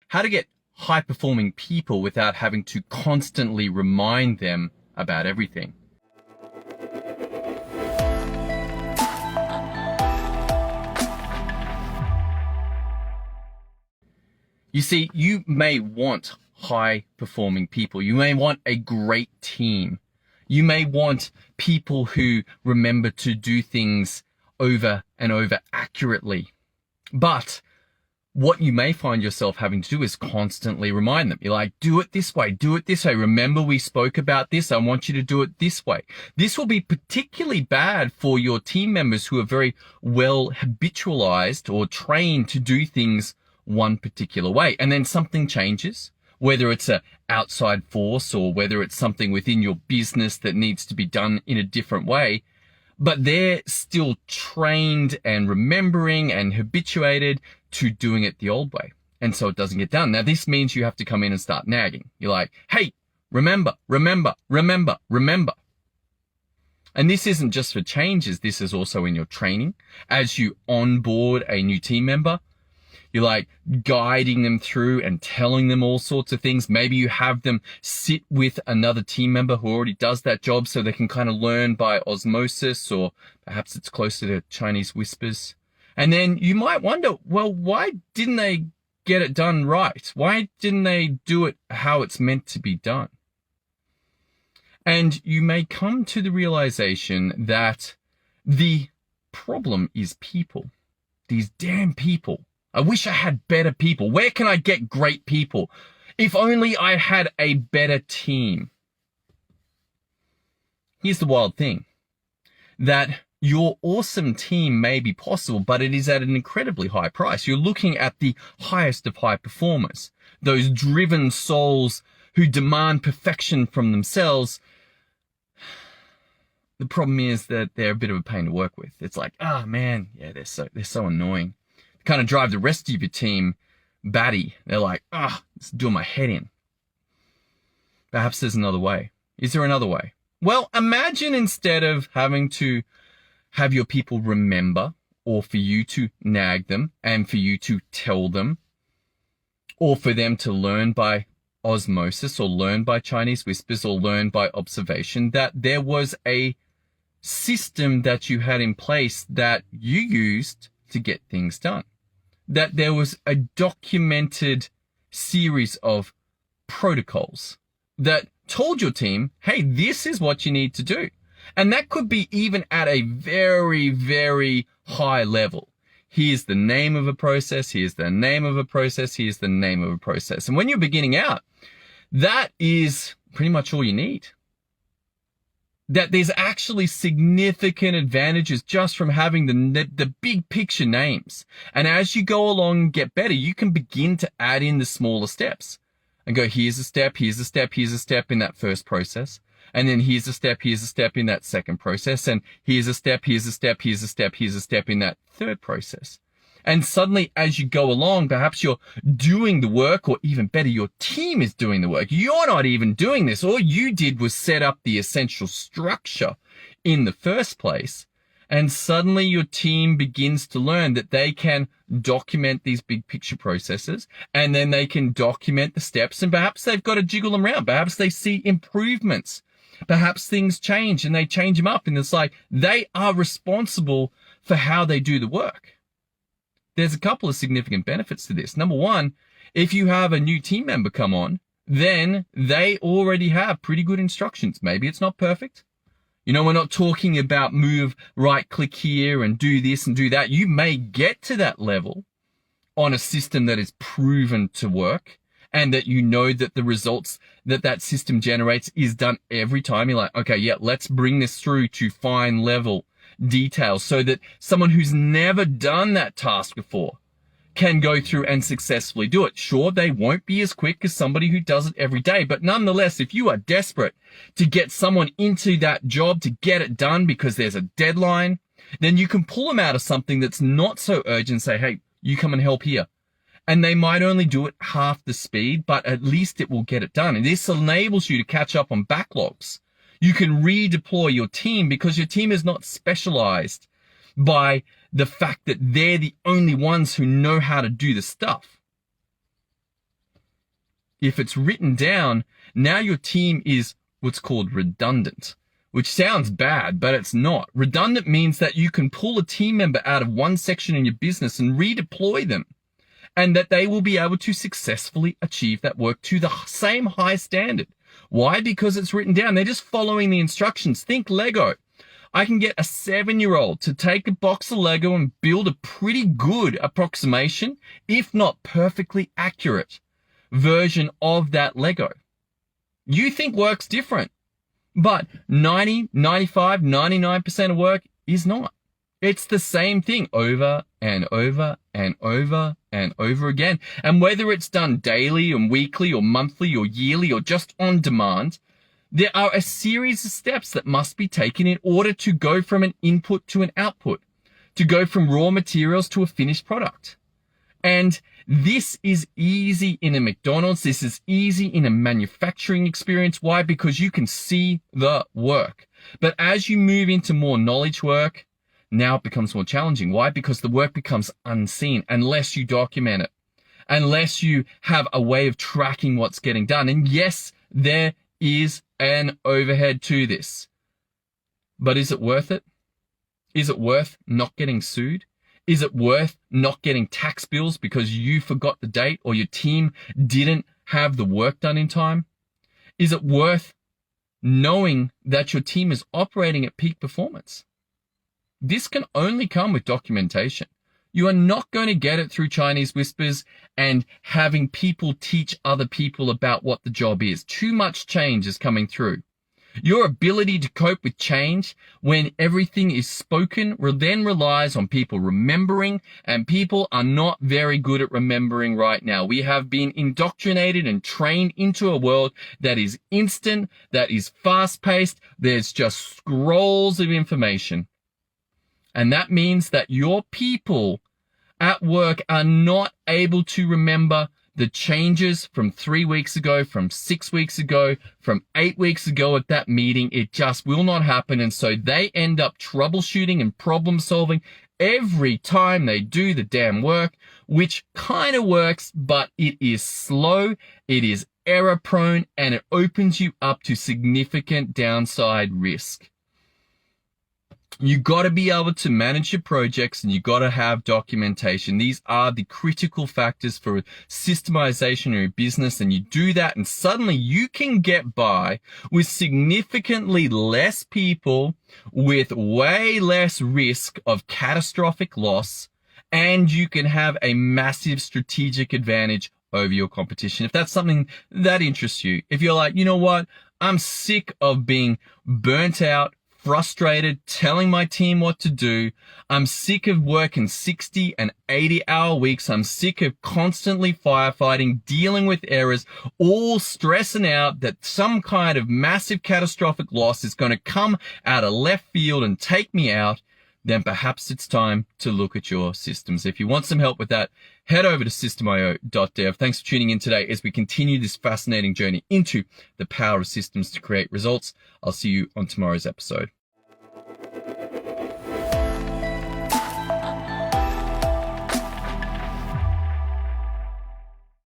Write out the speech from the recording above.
how to get high-performing people without having to constantly remind them about everything. You see, you may want high-performing people. You may want a great team. You may want people who remember to do things over and over accurately. But what you may find yourself having to do is constantly remind them. You're like, do it this way, do it this way. Remember we spoke about this. I want you to do it this way. This will be particularly bad for your team members who are very well habitualized or trained to do things one particular way. And then something changes, whether it's an outside force or whether it's something within your business that needs to be done in a different way. But they're still trained and remembering and habituated to doing it the old way. And so it doesn't get done. Now, this means you have to come in and start nagging. You're like, hey, remember, remember, remember, remember. And this isn't just for changes. This is also in your training. As you onboard a new team member, you're like guiding them through and telling them all sorts of things. Maybe you have them sit with another team member who already does that job so they can kind of learn by osmosis, or perhaps it's closer to Chinese whispers. And then you might wonder, well, why didn't they get it done right? Why didn't they do it how it's meant to be done? And you may come to the realization that the problem is people. These damn people. I wish I had better people. Where can I get great people? If only I had a better team. Here's the wild thing, that your awesome team may be possible, but it is at an incredibly high price. You're looking at the highest of high performers, those driven souls who demand perfection from themselves. The problem is that they're a bit of a pain to work with. It's like, oh man, yeah, they're so annoying. Kind of drive the rest of your team batty. They're like, it's doing my head in. Perhaps there's another way. Is there another way? Well, imagine instead of having to have your people remember, or for you to nag them and for you to tell them, or for them to learn by osmosis or learn by Chinese whispers or learn by observation, that there was a system that you had in place that you used to get things done. That there was a documented series of protocols that told your team, hey, this is what you need to do. And that could be even at a very, very high level. Here's the name of a process. Here's the name of a process. Here's the name of a process. And when you're beginning out, that is pretty much all you need. That there's actually significant advantages just from having the big picture names. And as you go along and get better, you can begin to add in the smaller steps and go, here's a step, here's a step, here's a step in that first process. And then here's a step in that second process. And here's a step, here's a step, here's a step, here's a step in that third process. And suddenly, as you go along, perhaps you're doing the work, or even better, your team is doing the work. You're not even doing this. All you did was set up the essential structure in the first place. And suddenly your team begins to learn that they can document these big picture processes, and then they can document the steps, and perhaps they've got to jiggle them around. Perhaps they see improvements. Perhaps things change and they change them up. And it's like they are responsible for how they do the work. There's a couple of significant benefits to this. Number one, if you have a new team member come on, then they already have pretty good instructions. Maybe it's not perfect. You know, we're not talking about move, right click here and do this and do that. You may get to that level on a system that is proven to work, and that you know that the results that that system generates is done every time. You're like, okay, yeah, let's bring this through to fine level details so that someone who's never done that task before can go through and successfully do it. Sure, they won't be as quick as somebody who does it every day, but nonetheless, if you are desperate to get someone into that job, to get it done because there's a deadline, then you can pull them out of something that's not so urgent and say, hey, you come and help here. And they might only do it half the speed, but at least it will get it done. And this enables you to catch up on backlogs. You can redeploy your team because your team is not specialized by the fact that they're the only ones who know how to do the stuff. If it's written down, now your team is what's called redundant, which sounds bad, but it's not. Redundant means that you can pull a team member out of one section in your business and redeploy them, and that they will be able to successfully achieve that work to the same high standard. Why? Because it's written down. They're just following the instructions. Think Lego. I can get a 7-year-old to take a box of Lego and build a pretty good approximation, if not perfectly accurate, version of that Lego. You think work's different, but 90, 95, 99% of work is not. It's the same thing over and over and over and over again. And whether it's done daily and weekly or monthly or yearly or just on demand, there are a series of steps that must be taken in order to go from an input to an output, to go from raw materials to a finished product. And this is easy in a McDonald's. This is easy in a manufacturing experience. Why? Because you can see the work. But as you move into more knowledge work, now it becomes more challenging. Why? Because the work becomes unseen unless you document it, unless you have a way of tracking what's getting done. And yes, there is an overhead to this. But is it worth it? Is it worth not getting sued? Is it worth not getting tax bills because you forgot the date or your team didn't have the work done in time? Is it worth knowing that your team is operating at peak performance? This can only come with documentation. You are not going to get it through Chinese whispers and having people teach other people about what the job is. Too much change is coming through. Your ability to cope with change when everything is spoken then relies on people remembering, and people are not very good at remembering right now. We have been indoctrinated and trained into a world that is instant, that is fast-paced. There's just scrolls of information. And that means that your people at work are not able to remember the changes from 3 weeks ago, from 6 weeks ago, from 8 weeks ago at that meeting. It just will not happen. And so they end up troubleshooting and problem solving every time they do the damn work, which kind of works, but it is slow, it is error prone, and it opens you up to significant downside risk. You got to be able to manage your projects, and you got to have documentation. These are the critical factors for systemization in your business, and you do that and suddenly you can get by with significantly less people, with way less risk of catastrophic loss, and you can have a massive strategic advantage over your competition. If that's something that interests you, if you're like, you know what, I'm sick of being burnt out, frustrated, telling my team what to do. I'm sick of working 60 and 80-hour weeks. I'm sick of constantly firefighting, dealing with errors, all stressing out that some kind of massive catastrophic loss is going to come out of left field and take me out. Then perhaps it's time to look at your systems. If you want some help with that, head over to systemio.dev. Thanks for tuning in today as we continue this fascinating journey into the power of systems to create results. I'll see you on tomorrow's episode.